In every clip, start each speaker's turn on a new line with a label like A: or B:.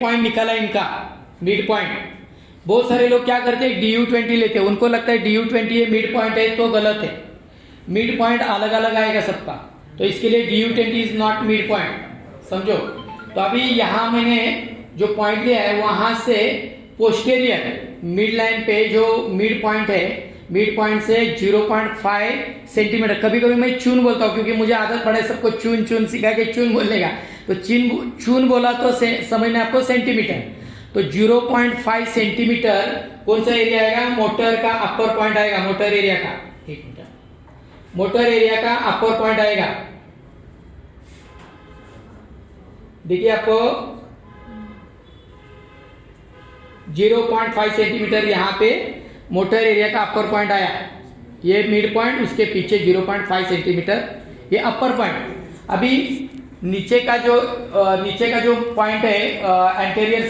A: Point निकाला इनका mid point. बहुत सारे लोग क्या करते हैं DU20 लेते हैं, उनको लगता है DU20 ये मिड पॉइंट है, तो गलत है। मिड पॉइंट अलग अलग आएगा सबका, तो इसके लिए DU20 is not mid point, समझो। तो अभी यहाँ मैंने जो पॉइंट लिया है वहां से पोस्टेरियर मिड लाइन पे जो मिड पॉइंट है, मिड पॉइंट से 0.5 सेंटीमीटर, कभी कभी मैं चून बोलता हूँ क्योंकि मुझे आदत पड़े सबको चून चून सिखा के चून बोलने का, तो चून बोला तो समझना आपको सेंटीमीटर। तो 0.5 सेंटीमीटर कौन सा एरिया आएगा, मोटर का अपर पॉइंट आएगा, मोटर एरिया का, एक मिनट, मोटर एरिया का अपर पॉइंट आएगा। देखिए आपको 0.5 सेंटीमीटर यहाँ पे मोटर एरिया का अपर पॉइंट आया, ये मिड पॉइंट, उसके पीछे 0.5 सेंटीमीटर ये अपर पॉइंट। अभी नीचे का जो पॉइंट है एंटेरियर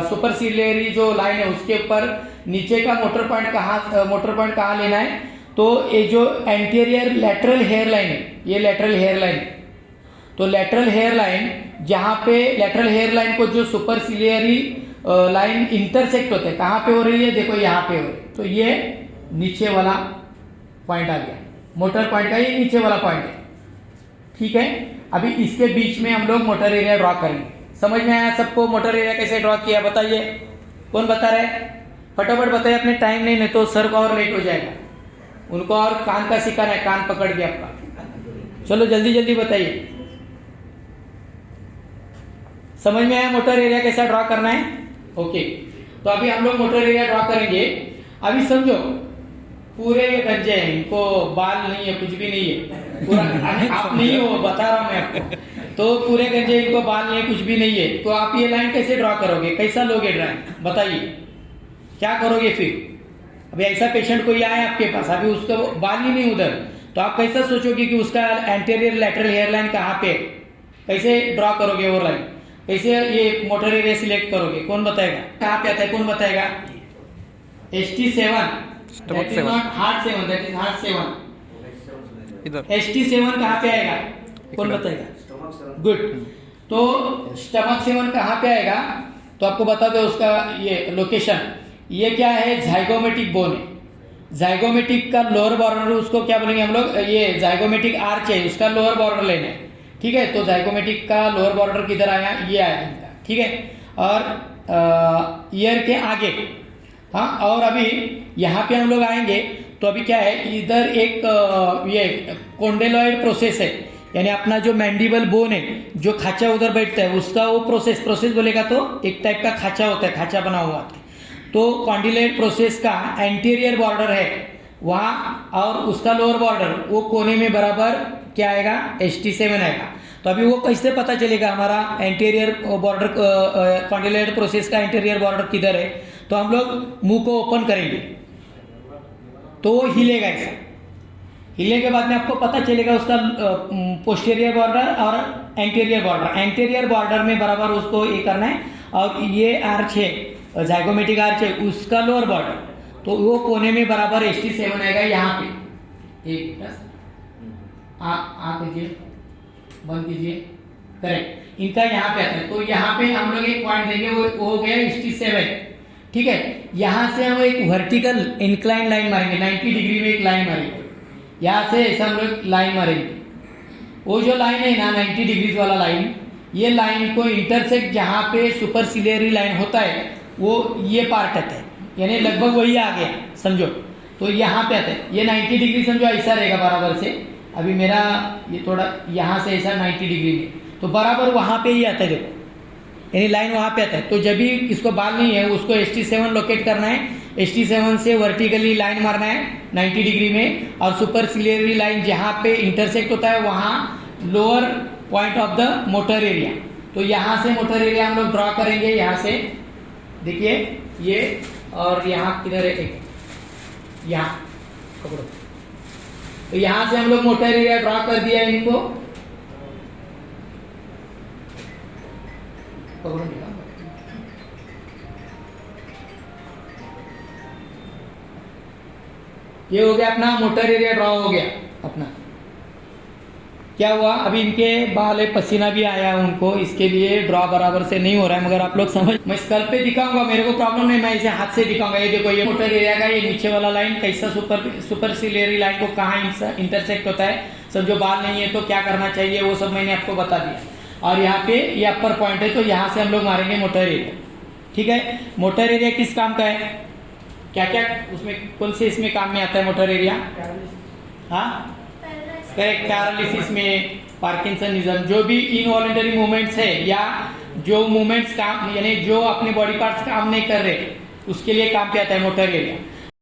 A: सुपरसिलियरी जो लाइन है उसके ऊपर नीचे का मोटर पॉइंट कहाँ लेना है, तो ये जो एंटेरियर लेटरल हेयर लाइन है, ये लेटरल हेयर लाइन है। तो लेटरल हेयर लाइन जहाँ पे लेटरल हेयर लाइन को जो सुपरसिलियरी लाइन इंटरसेक्ट होते हैं, कहाँ पे हो रही है, देखो यहाँ पे हो रही है, तो ये नीचे वाला पॉइंट आ गया, मोटर पॉइंट का ये नीचे वाला पॉइंट है, ठीक है। अभी इसके बीच में हम लोग मोटर एरिया ड्रॉ करेंगे। समझ में आया सबको मोटर एरिया कैसे ड्रॉ किया, बताइए कौन बता रहा है, फटाफट बताइए, अपने टाइम नहीं तो सर का और लेट हो जाएगा, उनको और कान का सिखाना है, कान पकड़ के आपका, चलो जल्दी जल्दी बताइए। समझ में आया मोटर एरिया कैसा ड्रॉ करना है, ओके। तो अभी हम लोग मोटर एरिया ड्रॉ करेंगे। अभी समझो पूरे गंजे हैं, इनको बाल नहीं है, कुछ भी नहीं है, पूरा आप नहीं हो, बता रहा हूं मैं आपको, तो पूरे गंजे, इनको बाल नहीं है, कुछ भी नहीं है, तो आप ये लाइन कैसे ड्रॉ करोगे, कैसा लोगे ड्राइंग, बताइए क्या करोगे फिर। अभी ऐसा पेशेंट कोई आए आपके पास, अभी उसका बाल ही नहीं उधर, तो आप कैसा सोचोगे कि उसका एंटीरियर लेटरल हेयर लाइन कहाँ पे, कैसे ड्रॉ करोगे वो लाइन, कैसे ये मोटर एरिया सिलेक्ट करोगे, कौन बताएगा, कहाँ पे आता है, कौन बताएगा। ST7 that is not heart 7, that is heart 7। इधर ST7 कहाँ पे आएगा, कौन बताएगा, गुड। तो स्टमक 7 कहाँ पे आएगा, तो आपको बता दो उसका ये लोकेशन, ये क्या है, जाइगोमेटिक बोन है, जाइगोमेटिक का लोअर बॉर्डर, उसको क्या बोलेंगे हम लोग, ये जाइगोमेटिक आर्च है, उसका लोअर बॉर्डर लेना है, ठीक है। तो जाइगोमेटिक का लोअर बॉर्डर किधर आया, ये आया इनका, ठीक है। और ईयर के आगे, हाँ, और अभी यहाँ पे हम लोग आएंगे, तो अभी क्या है, इधर एक ये कोंडेलॉइड प्रोसेस है, यानी अपना जो मैंडिबल बोन है, जो खाचा उधर बैठता है, उसका वो प्रोसेस बोलेगा तो एक टाइप का खाचा होता है, खाचा बना हुआ है, तो कॉन्डिलॉइड प्रोसेस का एंटीरियर बॉर्डर है वहाँ, और उसका लोअर बॉर्डर वो कोने में बराबर क्या आएगा, ST7 आएगा। तो अभी वो कैसे पता चलेगा हमारा एंटीरियर बॉर्डर, कॉन्डिलॉइड प्रोसेस का एंटीरियर बॉर्डर किधर है, तो हम लोग मुंह को ओपन करेंगे तो वो हिलेगा, ऐसा हिलने के बाद में आपको पता चलेगा उसका पोस्टीरियर बॉर्डर और एंटीरियर बॉर्डर। एंटीरियर बॉर्डर में बराबर उसको ये करना है, और ये आर्च है, जाइगोमेटिक आर्च है, उसका लोअर बॉर्डर, तो वो कोने में बराबर ST7 आएगा यहाँ पे। एक कीजिए, बंद कीजिए, करेक्ट, इनका यहाँ पे आता है, तो यहाँ पे हम लोग एक पॉइंट देंगे, वो हो गया ST7, ठीक है। यहाँ से हम एक वर्टिकल इंक्लाइन लाइन मारेंगे, 90 डिग्री में एक लाइन मारेंगे, यहाँ से ऐसा हम लोग लाइन मारेंगे, वो जो लाइन है ना 90 डिग्रीज वाला लाइन, ये लाइन को इंटरसेक्ट जहाँ पे सुपरसिलियरी लाइन होता है, वो ये पार्ट आता है, यानी लगभग वही आ गया, समझो। तो यहाँ पे आता है, ये 90 डिग्री समझो ऐसा रहेगा बराबर से, अभी मेरा ये थोड़ा यहाँ से ऐसा 90 डिग्री में, तो बराबर वहाँ पे ही आता है, देखो यानी लाइन वहाँ पे आता है। तो जब भी इसको बाल नहीं है, उसको ST7 लोकेट करना है, ST7 से वर्टिकली लाइन मारना है 90 डिग्री में, और सुपरसिलियरी लाइन जहाँ पे इंटरसेक्ट होता है वहाँ lower point of the motor area, तो यहाँ से मोटर एरिया हम लोग ड्रॉ करेंगे, यहाँ से देखिए ये, और यहाँ किधर है, यहाँ पकड़ो, तो यहाँ से हम लोग मोटर एरिया ड्रॉ कर दिया इनको, ये हो गया अपना मोटर एरिया ड्रॉ हो गया अपना। क्या हुआ, अभी इनके बाल है, पसीना भी आया उनको, इसके लिए ड्रॉ बराबर से नहीं हो रहा है, मगर आप लोग समझ, मैं स्कल पे दिखाऊंगा, मेरे को प्रॉब्लम नहीं, मैं इसे हाथ से दिखाऊंगा। ये देखो, ये मोटर एरिया का ये नीचे वाला लाइन कैसा सुपरसिलियरी लाइन को कहाँ इंटरसेक्ट होता है, समझो बाल नहीं है तो क्या करना चाहिए वो सब मैंने आपको बता दिया। और यहाँ पे ये अपर पॉइंट है, तो यहाँ से हम लोग मारेंगे मोटर एरिया। ठीक है, मोटर एरिया किस काम का है, क्या क्या उसमें कौन से इसमें काम में आता है मोटर एरिया? हाँ करेक्ट, पैरालिसिस में, पार्किंसनिज्म, जो भी इनवॉलेंटरी मूवमेंट्स है या जो मूवमेंट्स काम यानी जो अपने बॉडी पार्ट्स काम नहीं कर रहे उसके लिए काम पे आता है मोटर एरिया।